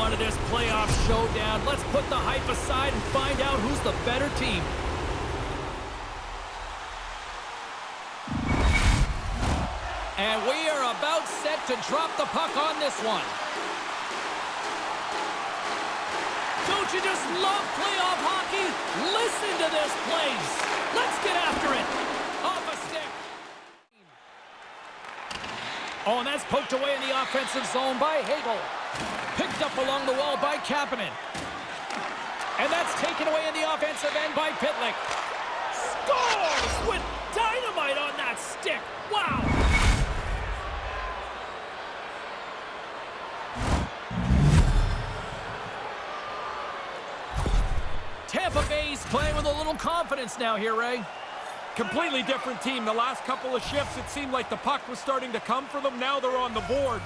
on to this playoff showdown. Let's put the hype aside and find out who's the better team. And we are about set to drop the puck on this one. Don't you just love playoff hockey? Listen to this place. Let's get after it. Off a stick. Oh, and that's poked away in the offensive zone by Hagel. Picked up along the wall by Kapanen. And that's taken away in the offensive end by Pitlick. Scores with dynamite on that stick. Wow. Tampa Bay's playing with a little confidence now here, Ray. Completely different team. The last couple of shifts, it seemed like the puck was starting to come for them. Now they're on the board,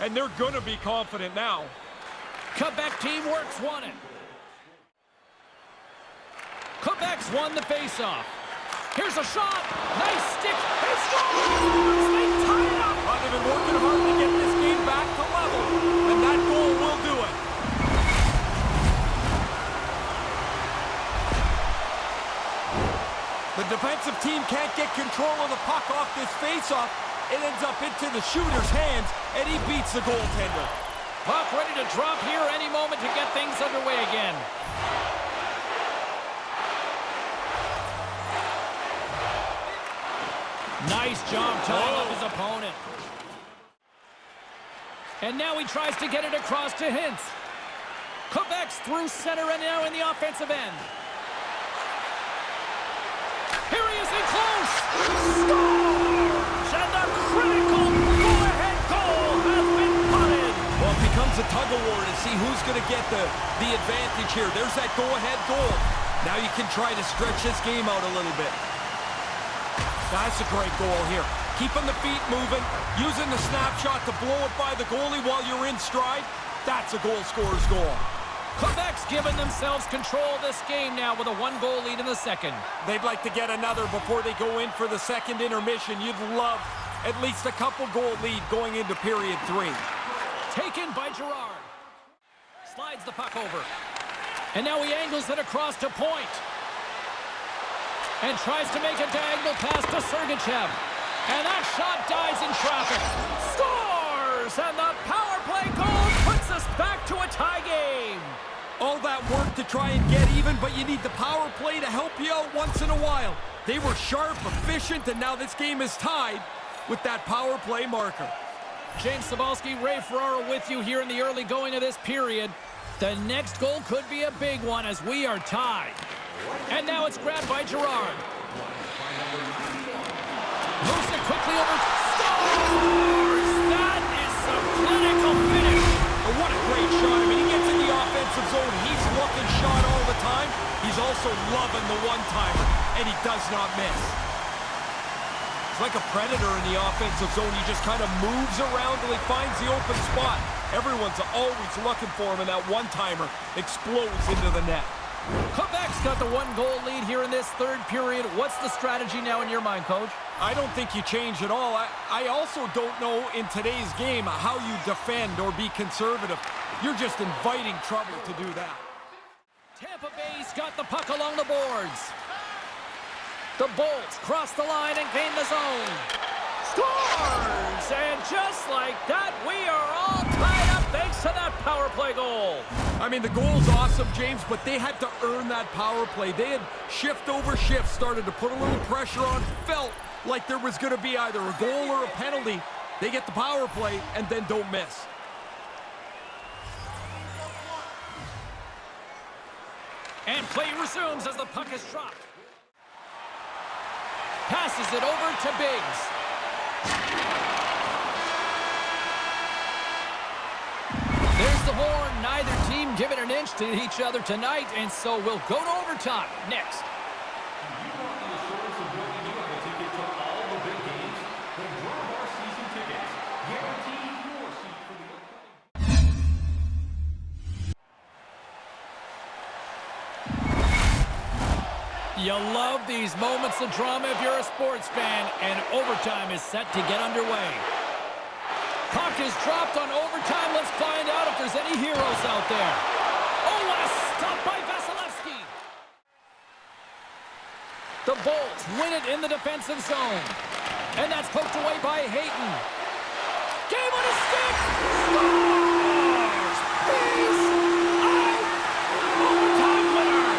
and they're going to be confident now. Quebec team works won it. Quebec's won the faceoff. Here's a shot. Nice stick. They score! They tie it up. Well, they've been working hard to get this game back to level, and that goal will do it. The defensive team can't get control of the puck off this faceoff. It ends up into the shooter's hands, and he beats the goaltender. Puck ready to drop here any moment to get things underway again. Nice job tying up his opponent. And now he tries to get it across to Hintz. Quebec's through center and now in the offensive end. Here he is in close. Scores! And the critical go-ahead goal has been punted. Well, it becomes a tug-of-war to see who's going to get the advantage here. There's that go-ahead goal. Now you can try to stretch this game out a little bit. That's a great goal here. Keeping the feet moving, using the snapshot to blow it by the goalie while you're in stride. That's a goal scorer's goal. Quebec's given themselves control of this game now with a one-goal lead in the second. They'd like to get another before they go in for the second intermission. You'd love at least a couple-goal lead going into period 3. Taken by Girard. Slides the puck over. And now he angles it across to point. And tries to make a diagonal pass to Sergachev. And that shot dies in traffic. Scores! And the power play goal puts us back to a tie game. All that work to try and get even, but you need the power play to help you out once in a while. They were sharp, efficient, and now this game is tied with that power play marker. James Cybulski, Ray Ferraro with you here in the early going of this period. The next goal could be a big one as we are tied. And now it's grabbed by Girard. Moves it quickly over. Scores! That is some clinical finish. Oh, what a great shot. I mean, he gets in the offensive zone. He's looking shot all the time. He's also loving the one-timer, and he does not miss. It's like a predator in the offensive zone. He just kind of moves around till he finds the open spot. Everyone's always looking for him, and that one-timer explodes into the net. Quebec's got the one-goal lead here in this third period. What's the strategy now in your mind, Coach? I don't think you change at all. I also don't know in today's game how you defend or be conservative. You're just inviting trouble to do that. Tampa Bay's got the puck along the boards. The Bolts cross the line and gain the zone. Scores! And just like that, we are all tied up thanks to that power play goal. I mean, the goal's awesome, James, but they had to earn that power play. They had shift over shift, started to put a little pressure on, felt like there was going to be either a goal or a penalty. They get the power play and then don't miss. And play resumes as the puck is dropped. Passes it over to Biggs. There's the horn. Neither team giving an inch to each other tonight, and so we'll go to overtime next. You love these moments of drama if you're a sports fan, and overtime is set to get underway. Puck is dropped on overtime. Let's find out if there's any heroes out there. Oh, what a stop by Vasilevsky. The Bolts win it in the defensive zone. And that's poked away by Hayton. Game on his stick. Scores! Peace out! Overtime winner!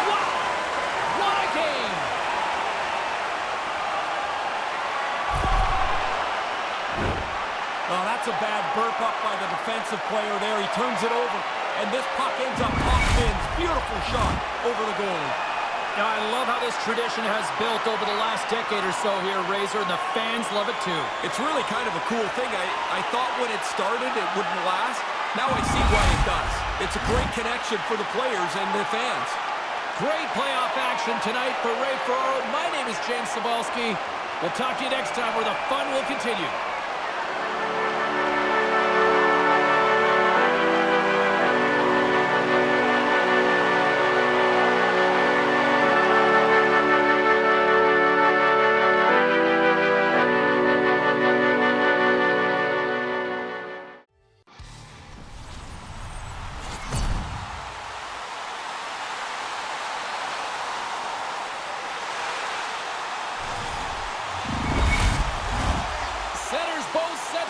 Wow! What a game! Oh, that's a bad burp up by the defensive player there. He turns it over, and this puck ends up off fins. Beautiful shot over the goalie. Now, I love how this tradition has built over the last decade or so here, Razor, and the fans love it too. It's really kind of a cool thing. I thought when it started it wouldn't last. Now I see why it does. It's a great connection for the players and the fans. Great playoff action tonight for Ray Ferraro. My name is James Cybulski. We'll talk to you next time where the fun will continue.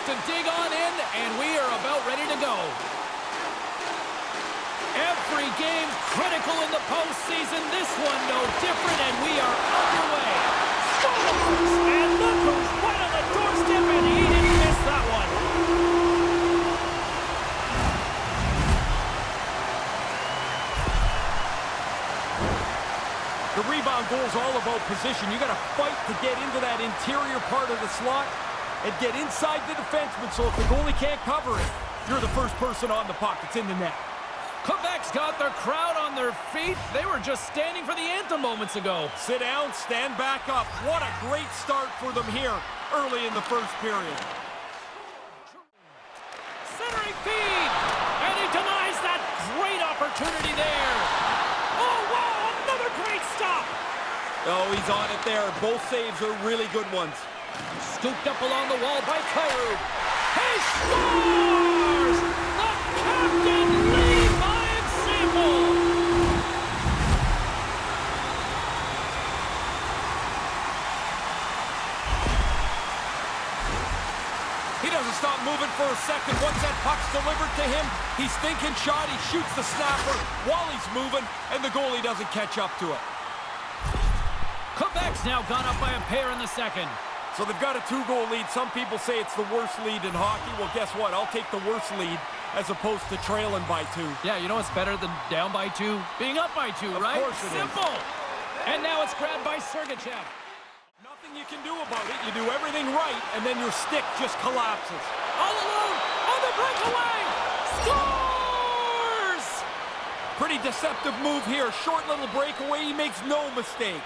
To dig on in, and we are about ready to go. Every game critical in the postseason. This one no different, and we are underway. Scores! And look who's right on the doorstep, and he didn't miss that one. The rebound goal is all about position. You got to fight to get into that interior part of the slot and get inside the defenseman, so if the goalie can't cover it, you're the first person on the puck. It's in the net. Quebec's got their crowd on their feet. They were just standing for the anthem moments ago. Sit down, stand back up. What a great start for them here early in the first period. Centering feed, and he denies that great opportunity there. Oh, wow, another great stop. Oh, he's on it there. Both saves are really good ones. Scooped up along the wall by Cairo. He scores! The captain leads by example! He doesn't stop moving for a second. Once that puck's delivered to him, he's thinking shot. He shoots the snapper while he's moving, and the goalie doesn't catch up to it. Quebec's now gone up by a pair in the second. So they've got a 2-goal lead. Some people say it's the worst lead in hockey. Well, guess what? I'll take the worst lead as opposed to trailing by 2. Yeah, you know what's better than down by 2? Being up by 2, right? Of course it is. Simple. And now it's grabbed by Sergachev. Nothing you can do about it. You do everything right, and then your stick just collapses. All alone on the breakaway. Scores! Pretty deceptive move here. Short little breakaway. He makes no mistake.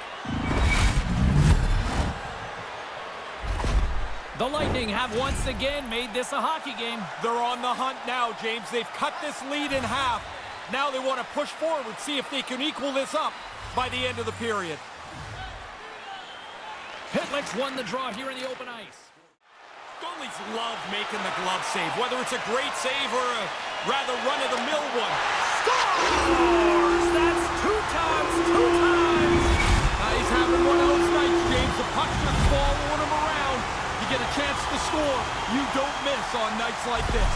The Lightning have once again made this a hockey game. They're on the hunt now, James. They've cut this lead in half. Now they want to push forward, see if they can equal this up by the end of the period. Pitlick's won the draw here in the open ice. Goalies love making the glove save, whether it's a great save or a rather run-of-the-mill one. Scores! That's 2 times, 2 times! He's having one of those nights, James. The puck's just following him around. You get a chance to score. You don't miss on nights like this.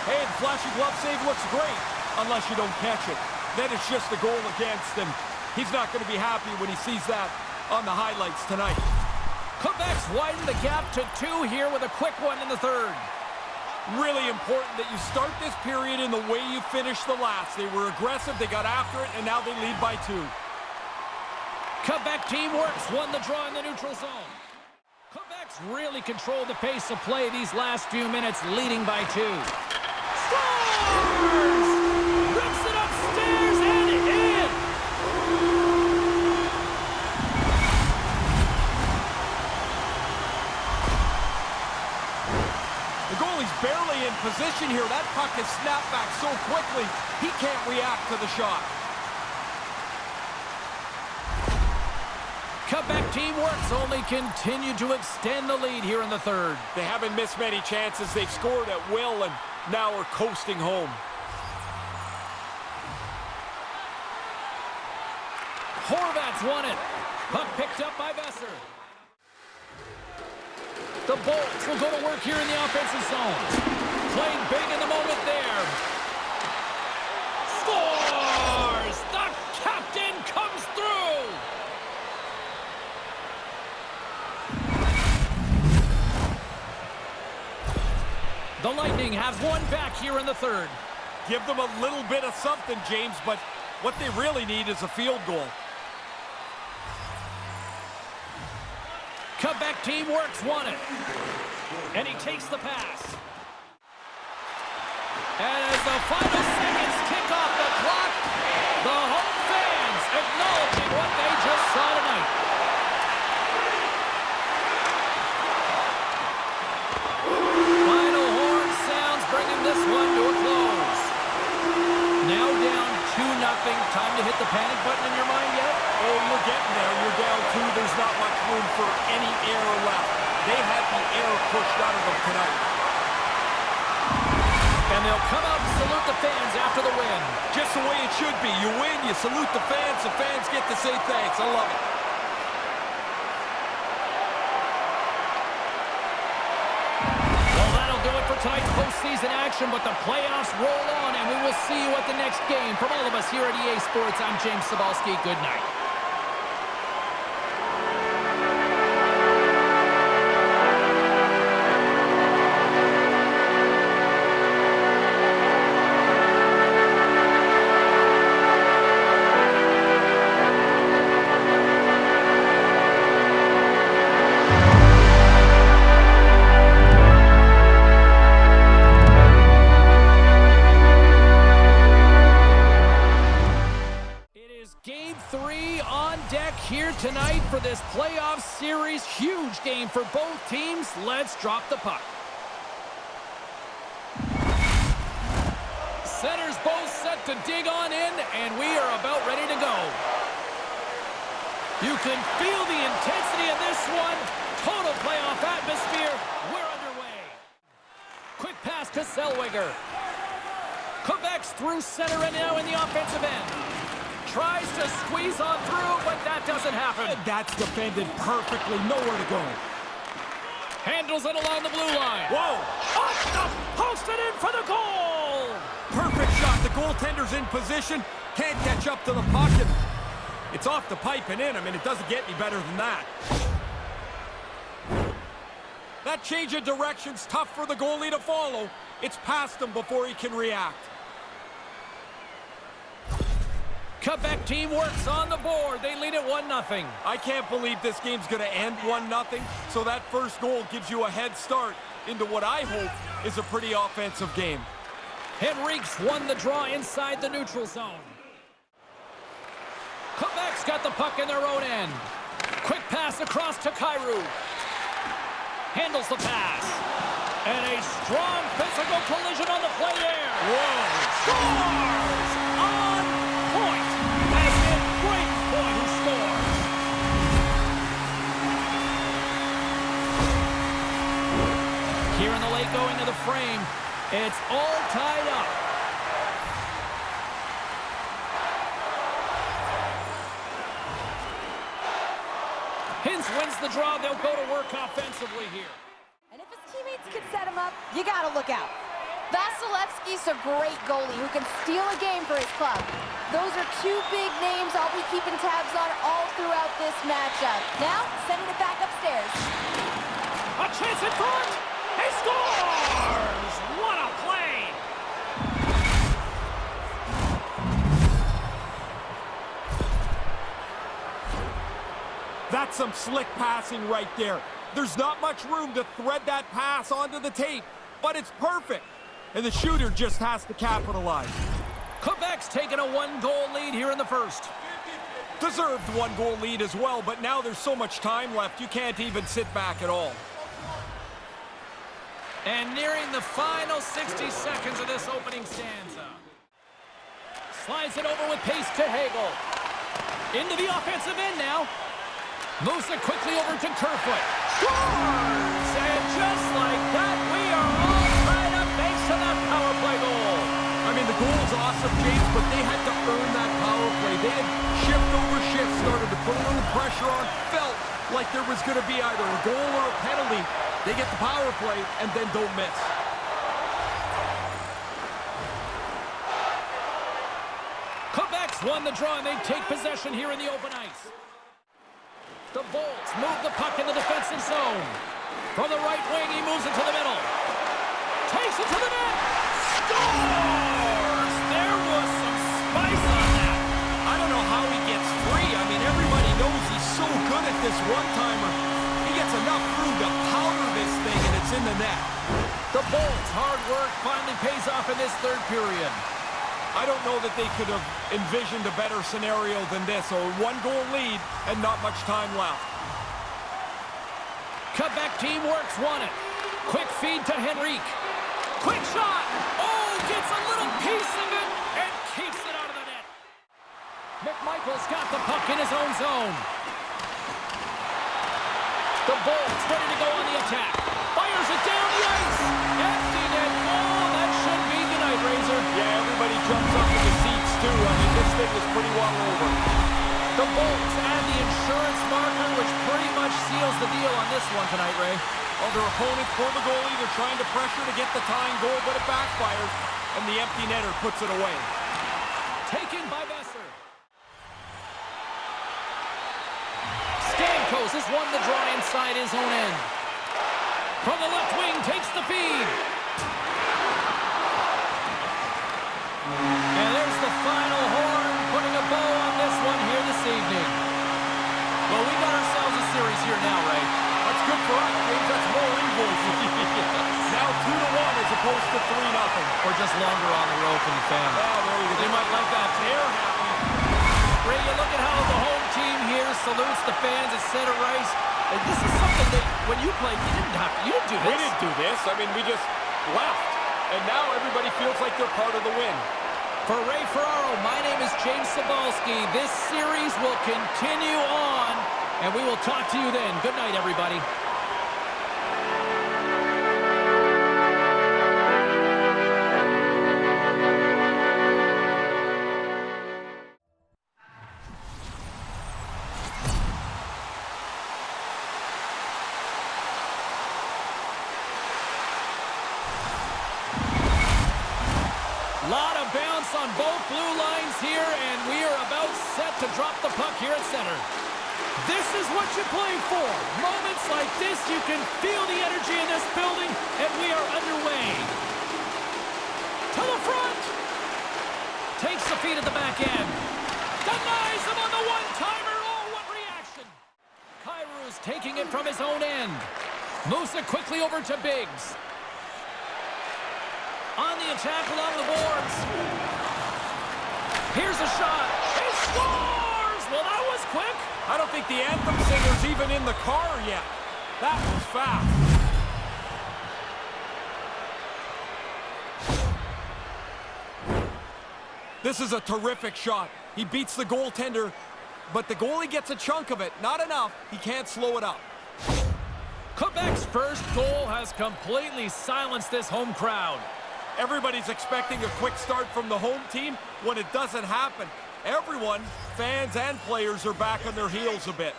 Hey, the flashy glove save looks great, unless you don't catch it. Then it's just a goal against him. He's not going to be happy when he sees that on the highlights tonight. Quebec's widened the gap to 2 here with a quick one in the third. Really important that you start this period in the way you finish the last. They were aggressive, they got after it, and now they lead by 2. Quebec teamworks won the draw in the neutral zone. Quebec's really controlled the pace of play these last few minutes, leading by 2. Scores! Rips it upstairs and in! The goalie's barely in position. position here. That puck is snapped back so quickly, he can't react to the shot. Quebec team works only continue to extend the lead here in the third. They haven't missed many chances. They've scored at will and now are coasting home. Horvat's won it. Puck picked up by Besser. The Bolts will go to work here in the offensive zone. Playing big in the moment there. Scores! The captain comes through! The Lightning has one back here in the third. Give them a little bit of something, James, but what they really need is a field goal. Quebec team works, won it. And he takes the pass. And as the final seconds tick off the clock, the home fans acknowledging what they just saw tonight. Final horn sounds, bringing this one to a close. Now down 2-0. Time to hit the panic button in your mind yet? Oh, you're getting there. You're down 2. There's not much room for any air left. They had the air pushed out of them tonight. And they'll come out and salute the fans after the win. Just the way it should be. You win, you salute the fans get to say thanks. I love it. Well, that'll do it for tonight's postseason action, but the playoffs roll on, and we will see you at the next game. From all of us here at EA Sports, I'm James Cybulski. Good night. Tonight for this playoff series, huge game for both teams. Let's drop the puck. Centers both set to dig on in, and we are about ready to go. You can feel the intensity of this one. Total playoff atmosphere. We're underway. Quick pass to Zellweger. Quebec's through center and now in the offensive end. Tries to squeeze on through, but that doesn't happen. And that's defended perfectly. Nowhere to go. Handles it along the blue line. Whoa! Off the post and in for the goal! Perfect shot. The goaltender's in position. Can't catch up to the puck. And it's off the pipe and in. I mean, it doesn't get any better than that. That change of direction's tough for the goalie to follow. It's past him before he can react. Quebec team works on the board. They lead it 1-0. I can't believe this game's going to end 1-0, so that first goal gives you a head start into what I hope is a pretty offensive game. Henrique's won the draw inside the neutral zone. Quebec's got the puck in their own end. Quick pass across to Kyrou. Handles the pass. And a strong physical collision on the play there. Whoa! Scores! On point! As in Bradenpoint who scores. Here in the late going to the frame. It's all tied up. Hintz wins the draw. They'll go to work offensively here. And if his teammates can set him up, you got to look out. Vasilevsky's a great goalie who can steal a game for his club. Those are two big names I'll be keeping tabs on all throughout this matchup. Now, sending it back upstairs. A chance in front. He scores! What a play! That's some slick passing right there. There's not much room to thread that pass onto the tape, but it's perfect. And the shooter just has to capitalize. Quebec's taken a one-goal lead here in the first. Deserved one-goal lead as well, but now there's so much time left, you can't even sit back at all. And nearing the final 60 seconds of this opening stanza. Slides it over with pace to Hagel. Into the offensive end now. Moves it quickly over to Kerfoot. Scores! And just like that, we are all tied up thanks to that power play goal. I mean, the goal is awesome, James, but they had to earn that power play. They had shift over shift, started to put a little pressure on, felt like there was going to be either a goal or a penalty. They get the power play and then don't miss. Quebec's won the draw, and they take possession here in the open ice. The Bolts move the puck in the defensive zone. From the right wing, he moves it to the middle. Takes it to the net. Scores! There was some spice on that. I don't know how he gets free. I mean, everybody knows he's so good at this one-timer. He gets enough room to powder this thing, and it's in the net. The Bolts' hard work finally pays off in this third period. I don't know that they could have envisioned a better scenario than this. A one-goal lead and not much time left. Quebec team works, won it. Quick feed to Henrique. Quick shot. Oh, gets a little piece of it and keeps it out of the net. McMichael's got the puck in his own zone. The Bolts ready to go on the attack. Fires it down the ice. Empty net. Oh, that should be the night, Razor. Yeah, everybody jumps up in the seats, too. I mean, this thing is pretty well over. The Bolts add the insurance marker, which pretty much seals the deal on this one tonight, Ray. Well, their opponent pulled the goalie. They're trying to pressure to get the tying goal, but it backfires, and the empty netter puts it away. Taken by Besser. Stamkos has won the draw inside his own end. From the left wing, takes the feed. And there's the final horn, putting a bow on this one here this evening. Well, we got ourselves a series here now, Ray. That's good for us, James. That's more invoices. Now 2-1 as opposed to 3-0. Or just longer on the road for the fans. Oh, there you go. They might like that. They're happy. Ray, you look at how the home team here salutes the fans at center ice. And this is something that, when you played, you didn't do this. We didn't do this. I mean, we just left. And now everybody feels like they're part of the win. For Ray Ferraro, my name is James Cybulski. This series will continue on, and we will talk to you then. Good night, everybody. Lot of bounce on both blue lines here, and we are about set to drop the puck here at center. This is what you play for. Moments like this, you can feel the energy in this building, and we are underway. To the front. Takes the feed at the back end. Denies him on the one-timer. Oh, what reaction. Kairu's taking it from his own end. Moves it quickly over to Biggs. On the attack along the boards. Here's a shot. He scores! Well, that was quick. I don't think the anthem singer's even in the car yet. That was fast. This is a terrific shot. He beats the goaltender, but the goalie gets a chunk of it. Not enough. He can't slow it up. Quebec's first goal has completely silenced this home crowd. Everybody's expecting a quick start from the home team when it doesn't happen. Everyone, fans and players, are back on their heels a bit.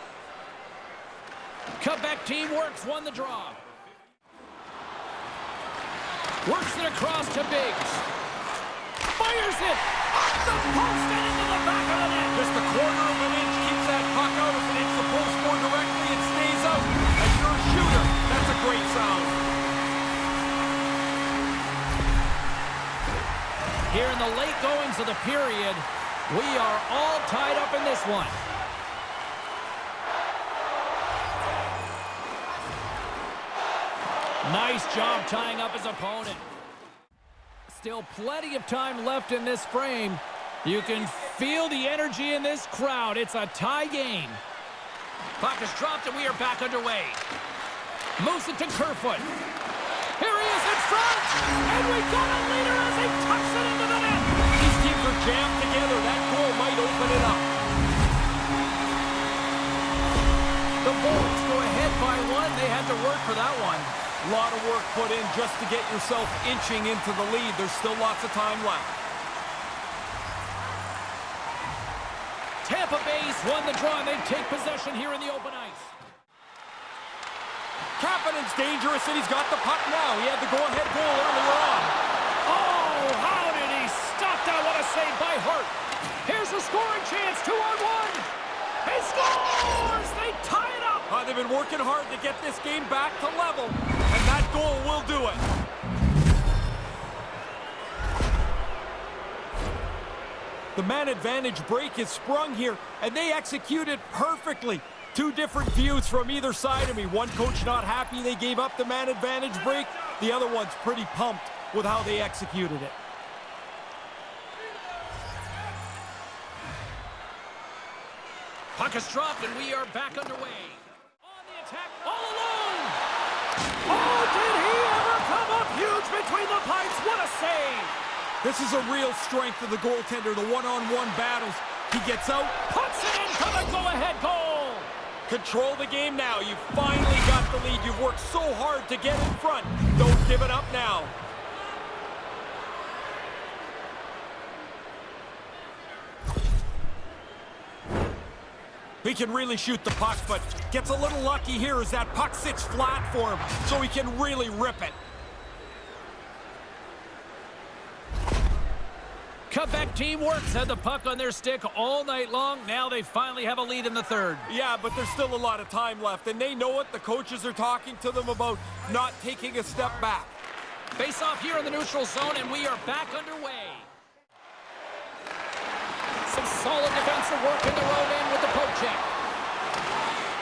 Quebec team won the draw. Works it across to Biggs. Fires it! Off the post and into the back of the net! Just a quarter of an inch keeps that puck out. If it hits the post more directly, it stays out. As you're a shooter, that's a great sound. Here in the late goings of the period, we are all tied up in this one. Nice job tying up his opponent. Still plenty of time left in this frame. You can feel the energy in this crowd. It's a tie game. Puck is dropped and we are back underway. Moves it to Kerfoot. Here he is front! And we got a leader as he tucks it into the net! These teams are jammed together. That goal might open it up. The Bolts go ahead by one. They had to work for that one. A lot of work put in just to get yourself inching into the lead. There's still lots of time left. Tampa Bay's won the draw, and they take possession here in the open ice. Kapanen's dangerous, and he's got the puck now. He had the go-ahead goal earlier on. Oh, how did he stop that? What a save by Hart. Here's a scoring chance, 2-on-1. He scores! They tie it up. They've been working hard to get this game back to level, and that goal will do it. The man advantage break is sprung here, and they execute it perfectly. Two different views from either side of me. One coach not happy they gave up the man advantage break. The other one's pretty pumped with how they executed it. Puck is dropped, and we are back underway. On the attack, all alone! Oh, did he ever come up huge between the pipes? What a save! This is a real strength of the goaltender, the one-on-one battles. He gets out, Puts it in for the go-ahead goal! control the game now. You've finally got the lead. You've worked so hard to get in front. Don't give it up now. He can really shoot the puck, but gets a little lucky here as that puck sits flat for him, so he can really rip it. Quebec team works, had the puck on their stick all night long. Now they finally have a lead in the third. Yeah, but there's still a lot of time left, and they know it. The coaches are talking to them about not taking a step back. Face off here in the neutral zone, and we are back underway. Some solid defensive work in the road in with the poke check.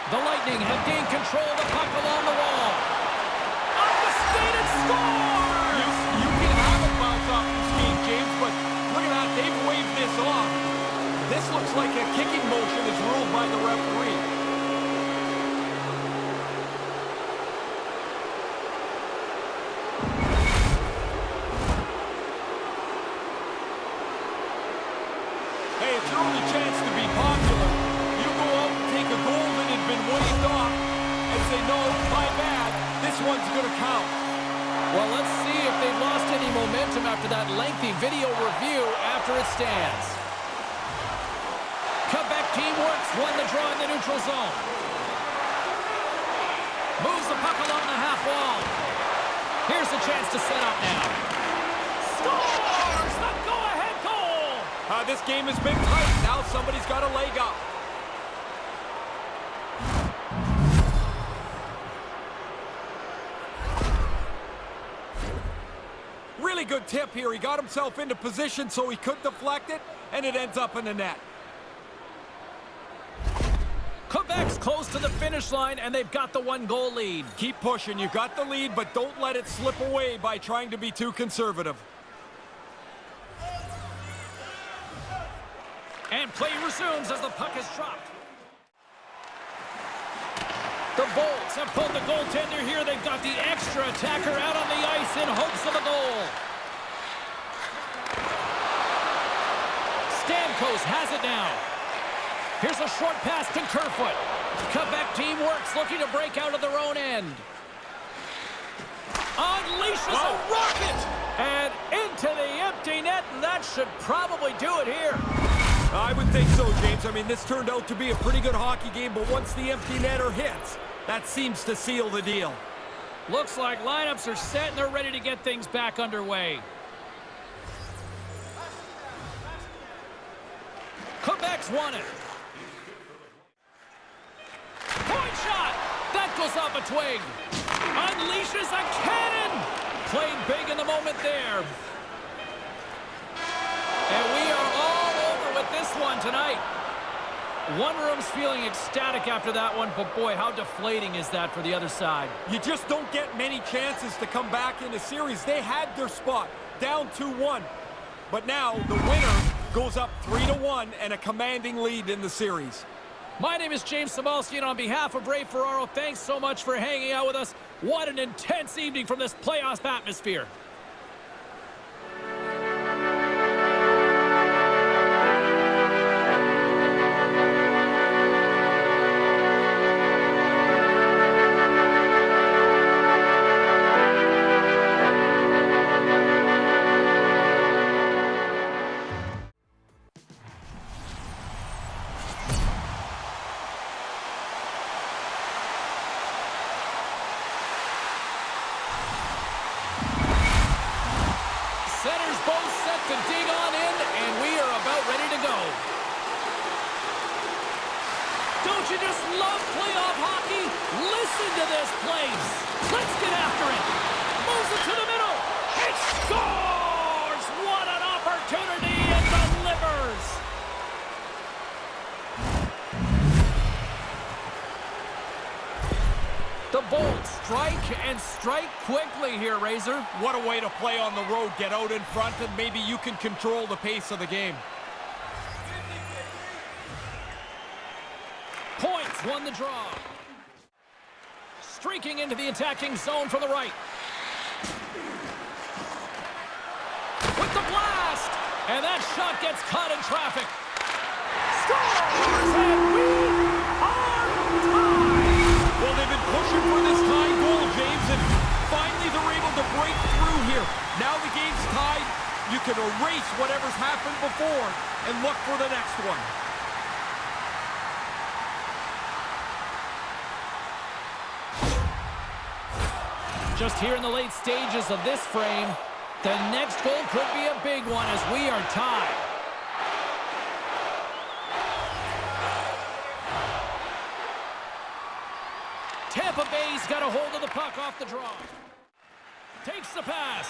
The Lightning have gained control of the puck along the wall. Up the skate and score! You can have it bounce off the skate, James, but look at that. They've waved this off. This looks like a kicking motion is ruled by the referee. Hey, it's your only chance to be popular. You go out and take a goal that had been waved off and say, no, my bad, this one's going to count. Well, let's see if they've lost any momentum after that lengthy video review after it stands. Quebec team works, won the draw in the neutral zone. Moves the puck along the half wall. Here's a chance to set up now. Scores! The go-ahead goal! This game has been tight. Now somebody's got a leg up. Really good tip here. He got himself into position so he could deflect it, and it ends up in the net. Quebec's close to the finish line, and they've got the one-goal lead. Keep pushing. You got the lead, but don't let it slip away by trying to be too conservative. And play resumes as the puck is dropped. The Bolts have pulled the goaltender here. They've got the extra attacker out on the ice in hopes of a goal. Stamkos has it now. Here's a short pass to Kerfoot. Quebec team works, looking to break out of their own end. Unleashes a rocket! And into the empty net, and that should probably do it here. I would think so, James. I mean, this turned out to be a pretty good hockey game, but once the empty netter hits, that seems to seal the deal. Looks like lineups are set and they're ready to get things back underway. Quebec's won it. Point shot! That goes off a twig. Unleashes a cannon! Played big in the moment there. And we are all over with this one tonight. One room's feeling ecstatic after that one, but boy, how deflating is that for the other side? You just don't get many chances to come back in a series. They had their spot, down 2-1. But now the winner goes up 3-1 and a commanding lead in the series. My name is James Cybulski, and on behalf of Ray Ferraro, thanks so much for hanging out with us. What an intense evening from this playoff atmosphere. Centers both set to dig on in, and we are about ready to go. Don't you just love playoff hockey? Listen to this place. Let's get after it. Moves it to the middle. He scores! What an opportunity, and delivers. The Bolts strike and strike quickly here, Razor. What a way to play on the road. Get out in front and maybe you can control the pace of the game. Points won the draw. Streaking into the attacking zone from the right. With the blast! And that shot gets caught in traffic. Scores! And we are tied! Well, they've been pushing for this tying goal, James, and finally they're able to break through here. Now the game's tied. You can erase whatever's happened before and look for the next one. Just here in the late stages of this frame, the next goal could be a big one as we are tied. Tampa Bay's got a hold of the puck off the draw. Takes the pass.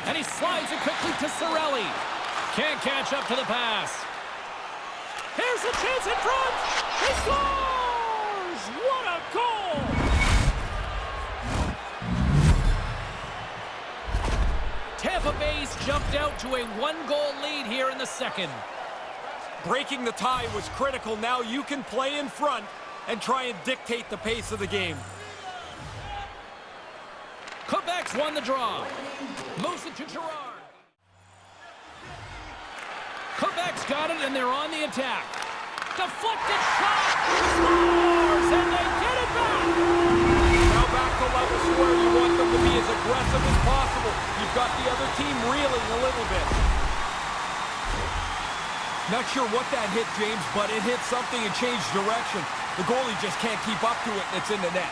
And he slides it quickly to Cirelli. Can't catch up to the pass. Here's a chance in front. He scores! What a goal! Tampa Bay's jumped out to a one-goal lead here in the second. Breaking the tie was critical. Now you can play in front and try and dictate the pace of the game. Quebec's won the draw. Moves it to Girard. Quebec's got it, and they're on the attack. Deflected shot! Scores! And they get it back! Now back to levels where you want them to be as aggressive as possible. You've got the other team reeling a little bit. Not sure what that hit, James, but it hit something and changed direction. The goalie just can't keep up to it, and it's in the net.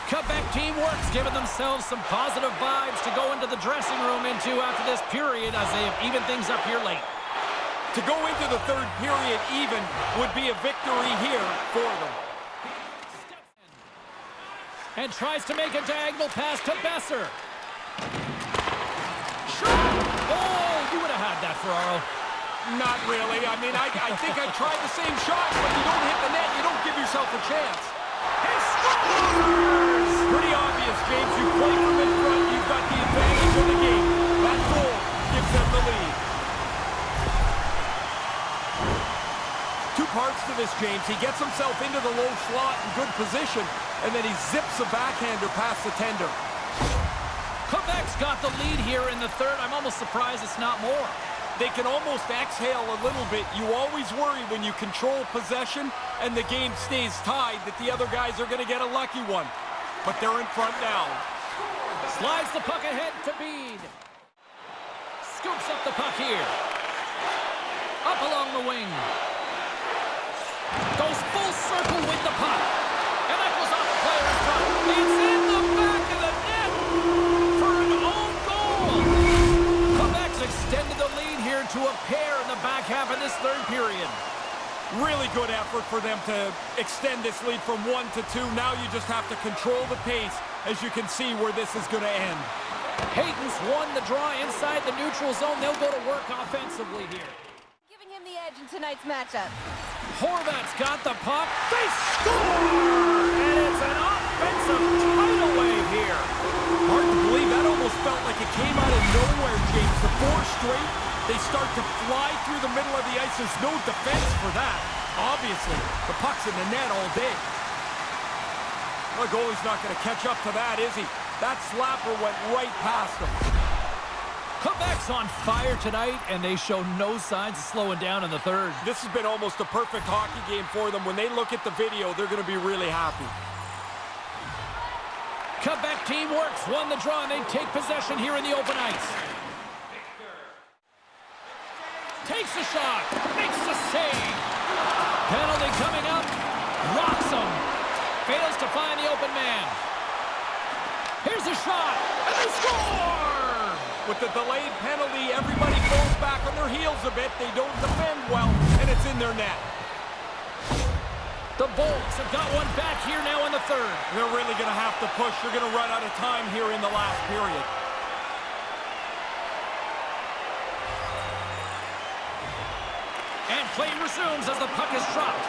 Quebec team works, giving themselves some positive vibes to go into the dressing room into after this period as they have evened things up here late. To go into the third period even would be a victory here for them. And tries to make a diagonal pass to Besser. Shot! Oh, you would have had that, Ferraro. Not really. I mean, I think I tried the same shot, but you don't hit the net, you don't give yourself a chance. He scores! Pretty obvious, James. You play from in front, you've got the advantage of the game. That goal gives them the lead. Two parts to this, James. He gets himself into the low slot in good position, and then he zips a backhander past the tender. Quebec's got the lead here in the third. I'm almost surprised it's not more. They can almost exhale a little bit. You always worry when you control possession and the game stays tied that the other guys are going to get a lucky one. But they're in front now. Slides the puck ahead to Bede. Scoops up the puck here. Up along the wing. Goes full circle with the puck. And that goes off the player in front. It's in the back of the net for an own goal. Quebec's extended the lead here to a pair in the back half of this third period. Really good effort for them to extend this lead from 1 to 2. Now you just have to control the pace as you can see where this is going to end. Hayton's won the draw inside the neutral zone. They'll go to work offensively here. Giving him the edge in tonight's matchup. Horvat's got the puck. They score! And it's an offensive tidal wave here. Hard to believe. That almost felt like it came out of nowhere, James. The 4 straight, they start to fly through the middle of the ice. There's no defense for that. Obviously, the puck's in the net all day. The goalie's not going to catch up to that, is he? That slapper went right past him. Quebec's on fire tonight, and they show no signs of slowing down in the third. This has been almost a perfect hockey game for them. When they look at the video, they're going to be really happy. Quebec team works, won the draw, and they take possession here in the open ice. Takes a shot, makes a save. Penalty coming up, rocks him. Fails to find the open man. Here's a shot, and they score! With the delayed penalty, everybody falls back on their heels a bit. They don't defend well, and it's in their net. The Bolts have got one back here now in the third. They're really going to have to push. They're going to run out of time here in the last period. And play resumes as the puck is dropped.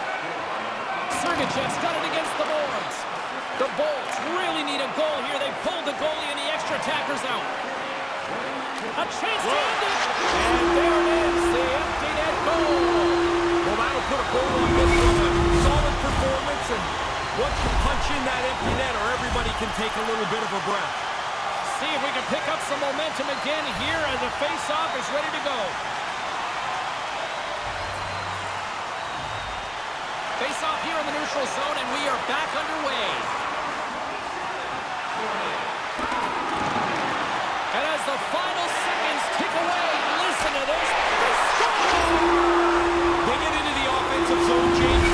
Sergachev's got it against the boards. The Bolts really need a goal here. They pulled the goalie and the extra attackers out. A chance to end it. And there it is, the empty net goal. Well, that'll put a goal on this one. A solid performance, and once you punch in that empty netter, everybody can take a little bit of a breath. See if we can pick up some momentum again here as the face-off is ready to go. Face-off here in the neutral zone, and we are back underway. And as the final seconds tick away, listen to this. They score! They get into the offensive zone, Jake.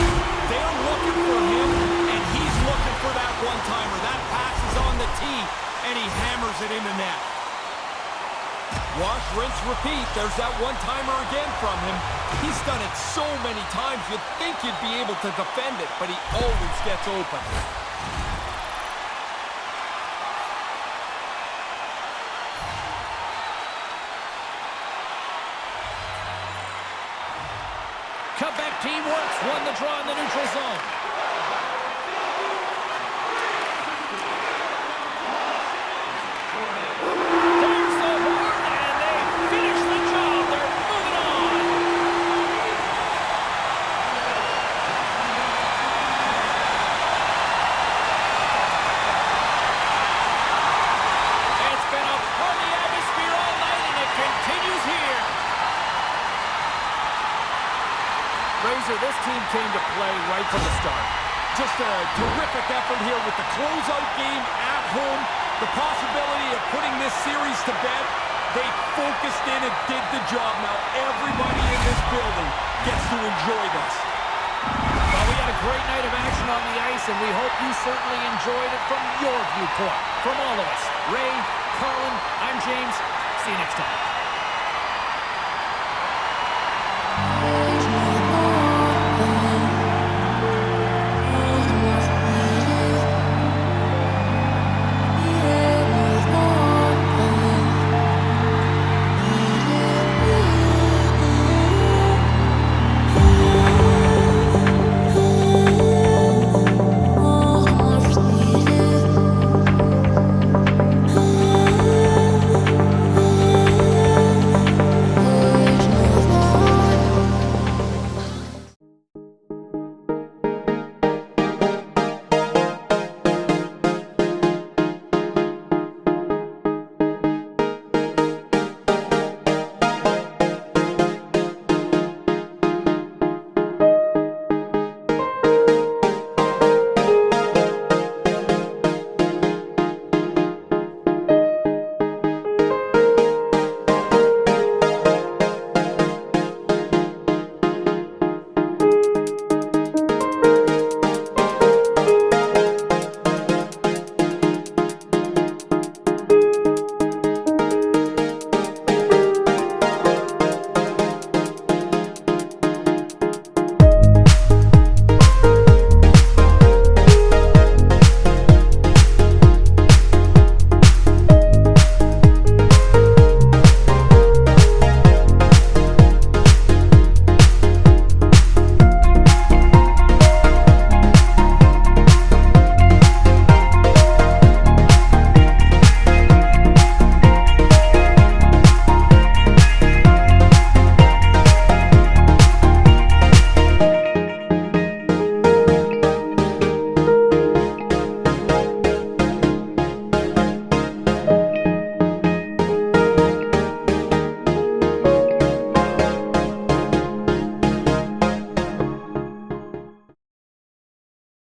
They're looking for him, and he's looking for that one-timer. That pass is on the tee, and he hammers it into net. Wash, rinse, repeat. There's that one-timer again from him. He's done it so many times, you'd think you'd be able to defend it, but he always gets open. Quebec team works, won the draw in the neutral zone. There's the horn, and they finish the job. They're moving on. It's been a party atmosphere all night, and it continues here. Razor, this team came to play right from the start. Just a terrific effort here with the closeout game at home. The possibility of putting this series to bed. They focused in and did the job. Now everybody in this building gets to enjoy this. Well, we had a great night of action on the ice, and we hope you certainly enjoyed it from your viewpoint. From all of us, Ray, Colin, I'm James. See you next time.